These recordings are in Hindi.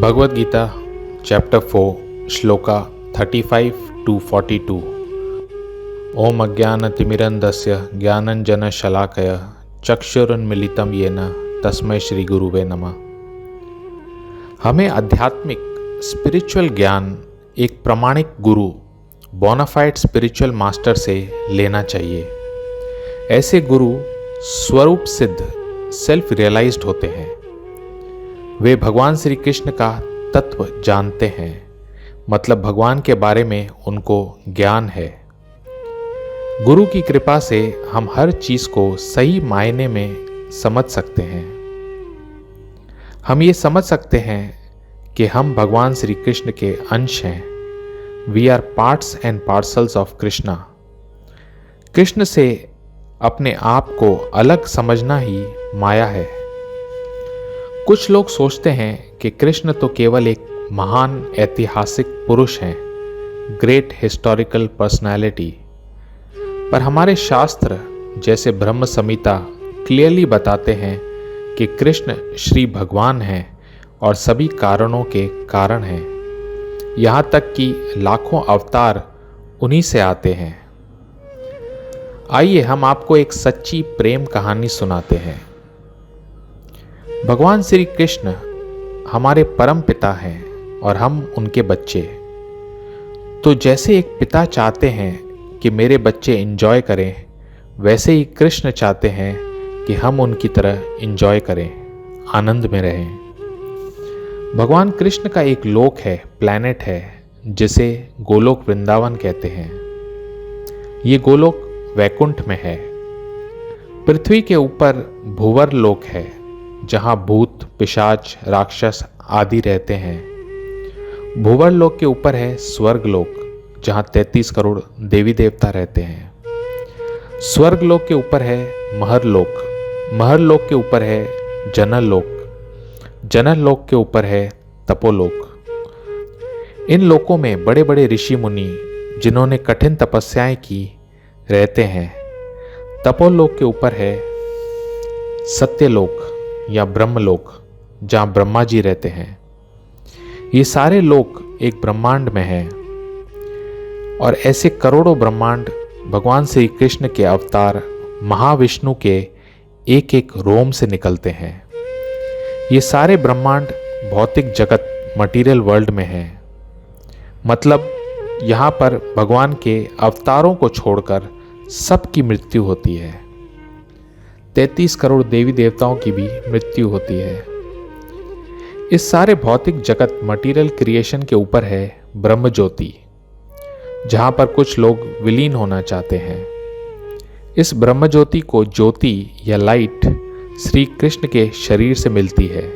Bhagavad Gita chapter 4 shloka 35 to 42। ओम अज्ञानतिमिरन्धस्य ज्ञानञ्जनशलाकया चक्षुरुन्मीलितं येन तस्मै श्री गुरुवे नमः। हमें आध्यात्मिक स्पिरिचुअल ज्ञान एक प्रामाणिक गुरु बोनाफाइड स्पिरिचुअल मास्टर से लेना चाहिए। ऐसे गुरु स्वरूप सिद्ध सेल्फ रियलाइज्ड होते हैं। वे भगवान श्री कृष्ण का तत्व जानते हैं, मतलब भगवान के बारे में उनको ज्ञान है। गुरु की कृपा से हम हर चीज को सही मायने में समझ सकते हैं। हम ये समझ सकते हैं कि हम भगवान श्री कृष्ण के अंश हैं। We are parts and parcels of Krishna. Krishna से अपने आप को अलग समझना ही माया है। कुछ लोग सोचते हैं कि कृष्ण तो केवल एक महान ऐतिहासिक पुरुष हैं, ग्रेट हिस्टोरिकल पर्सनैलिटी। पर हमारे शास्त्र जैसे ब्रह्म संहिता क्लियरली बताते हैं कि कृष्ण श्री भगवान हैं और सभी कारणों के कारण हैं। यहाँ तक कि लाखों अवतार उन्हीं से आते हैं। आइए हम आपको एक सच्ची प्रेम कहानी सुनाते हैं। भगवान श्री कृष्ण हमारे परम पिता हैं और हम उनके बच्चे। तो जैसे एक पिता चाहते हैं कि मेरे बच्चे एंजॉय करें, वैसे ही कृष्ण चाहते हैं कि हम उनकी तरह एंजॉय करें, आनंद में रहें। भगवान कृष्ण का एक लोक है, प्लैनेट है, जिसे गोलोक वृंदावन कहते हैं। ये गोलोक वैकुंठ में है। पृथ्वी के ऊपर भूवर लोक है, जहां भूत, पिशाच, राक्षस आदि रहते हैं। भूवर लोक के ऊपर है स्वर्ग लोक, जहां 33 करोड़ देवी देवता रहते हैं। स्वर्ग लोक के ऊपर है महर लोक, महर लोक के ऊपर है जनल लोक, जनल लोक के ऊपर है तपोलोक। इन लोकों में बड़े बड़े ऋषि मुनि जिन्होंने कठिन तपस्याएं की रहते हैं। तपोलोक के ऊपर है सत्यलोक या ब्रह्मलोक, जहाँ ब्रह्मा जी रहते हैं। ये सारे लोक एक ब्रह्मांड में हैं और ऐसे करोड़ों ब्रह्मांड भगवान श्री कृष्ण के अवतार महाविष्णु के एक एक रोम से निकलते हैं। ये सारे ब्रह्मांड भौतिक जगत मटेरियल वर्ल्ड में हैं। मतलब यहाँ पर भगवान के अवतारों को छोड़कर सबकी मृत्यु होती है। 33 करोड़ देवी देवताओं की भी मृत्यु होती है। इस सारे भौतिक जगत मटेरियल क्रिएशन के ऊपर है ब्रह्म ज्योति, जहाँ पर कुछ लोग विलीन होना चाहते हैं। इस ब्रह्म ज्योति को ज्योति या लाइट श्री कृष्ण के शरीर से मिलती है।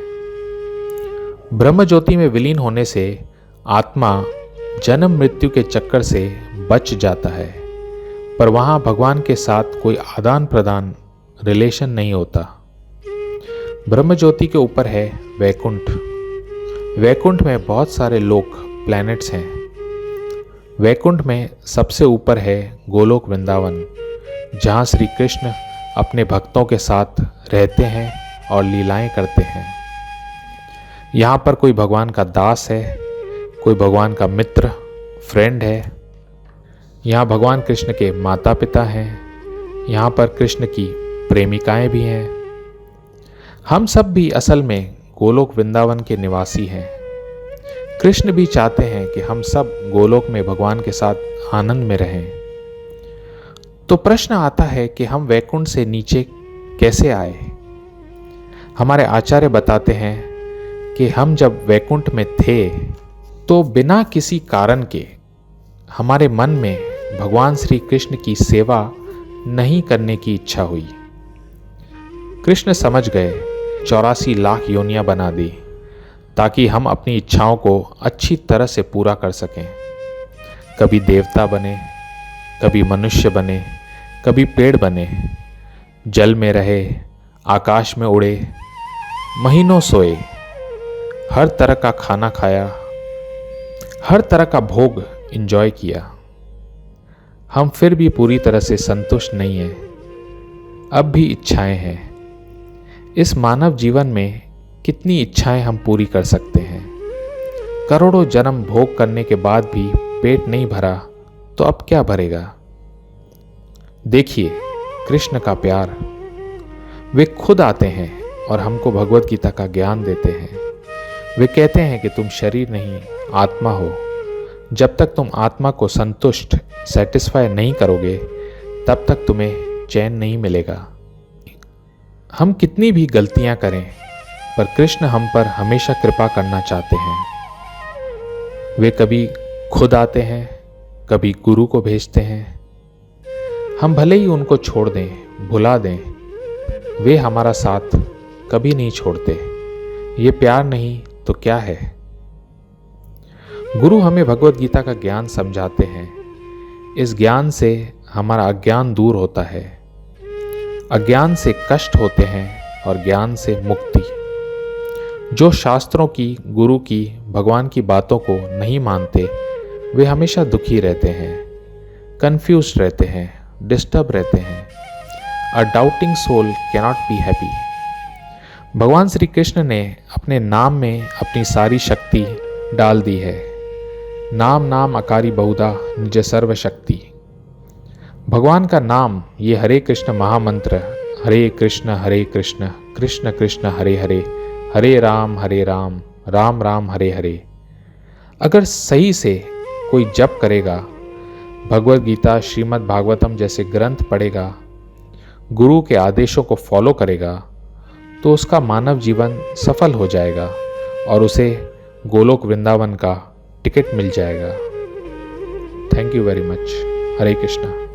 ब्रह्म ज्योति में विलीन होने से आत्मा जन्म मृत्यु के चक्कर से बच जाता है, पर वहाँ भगवान के साथ कोई आदान प्रदान रिलेशन नहीं होता। ब्रह्म ज्योति के ऊपर है वैकुंठ। वैकुंठ में बहुत सारे लोक, प्लैनेट्स हैं। वैकुंठ में सबसे ऊपर है गोलोक वृंदावन, जहाँ श्री कृष्ण अपने भक्तों के साथ रहते हैं और लीलाएं करते हैं। यहाँ पर कोई भगवान का दास है, कोई भगवान का मित्र, फ्रेंड है। यहाँ भगवान कृष्ण के माता पिता हैं। यहाँ पर कृष्ण की प्रेमिकाएं भी हैं। हम सब भी असल में गोलोक वृंदावन के निवासी हैं। कृष्ण भी चाहते हैं कि हम सब गोलोक में भगवान के साथ आनंद में रहें। तो प्रश्न आता है कि हम वैकुंठ से नीचे कैसे आए। हमारे आचार्य बताते हैं कि हम जब वैकुंठ में थे तो बिना किसी कारण के हमारे मन में भगवान श्री कृष्ण की सेवा नहीं करने की इच्छा हुई। कृष्ण समझ गए, 84 लाख योनियां बना दी ताकि हम अपनी इच्छाओं को अच्छी तरह से पूरा कर सकें। कभी देवता बने, कभी मनुष्य बने, कभी पेड़ बने, जल में रहे, आकाश में उड़े, महीनों सोए, हर तरह का खाना खाया, हर तरह का भोग एंजॉय किया। हम फिर भी पूरी तरह से संतुष्ट नहीं हैं। अब भी इच्छाएं हैं। इस मानव जीवन में कितनी इच्छाएं हम पूरी कर सकते हैं। करोड़ों जन्म भोग करने के बाद भी पेट नहीं भरा तो अब क्या भरेगा। देखिए कृष्ण का प्यार, वे खुद आते हैं और हमको भगवत गीता का ज्ञान देते हैं। वे कहते हैं कि तुम शरीर नहीं आत्मा हो। जब तक तुम आत्मा को संतुष्ट सेटिस्फाई नहीं करोगे तब तक तुम्हें चैन नहीं मिलेगा। हम कितनी भी गलतियां करें पर कृष्ण हम पर हमेशा कृपा करना चाहते हैं। वे कभी खुद आते हैं, कभी गुरु को भेजते हैं। हम भले ही उनको छोड़ दें, भुला दें, वे हमारा साथ कभी नहीं छोड़ते। ये प्यार नहीं तो क्या है। गुरु हमें भगवत गीता का ज्ञान समझाते हैं। इस ज्ञान से हमारा अज्ञान दूर होता है। अज्ञान से कष्ट होते हैं और ज्ञान से मुक्ति। जो शास्त्रों की, गुरु की, भगवान की बातों को नहीं मानते वे हमेशा दुखी रहते हैं, कंफ्यूज्ड रहते हैं, डिस्टर्ब रहते हैं। A doubting soul cannot be happy. भगवान श्री कृष्ण ने अपने नाम में अपनी सारी शक्ति डाल दी है। नाम नाम अकारी बहुधा निज सर्व शक्ति। भगवान का नाम, ये हरे कृष्ण महामंत्र, हरे कृष्ण कृष्ण कृष्ण हरे हरे, हरे राम राम राम हरे हरे। अगर सही से कोई जप करेगा, भगवत गीता, श्रीमद् भागवतम जैसे ग्रंथ पढ़ेगा, गुरु के आदेशों को फॉलो करेगा तो उसका मानव जीवन सफल हो जाएगा और उसे गोलोक वृंदावन का टिकट मिल जाएगा। Thank you very much. Hare Krishna.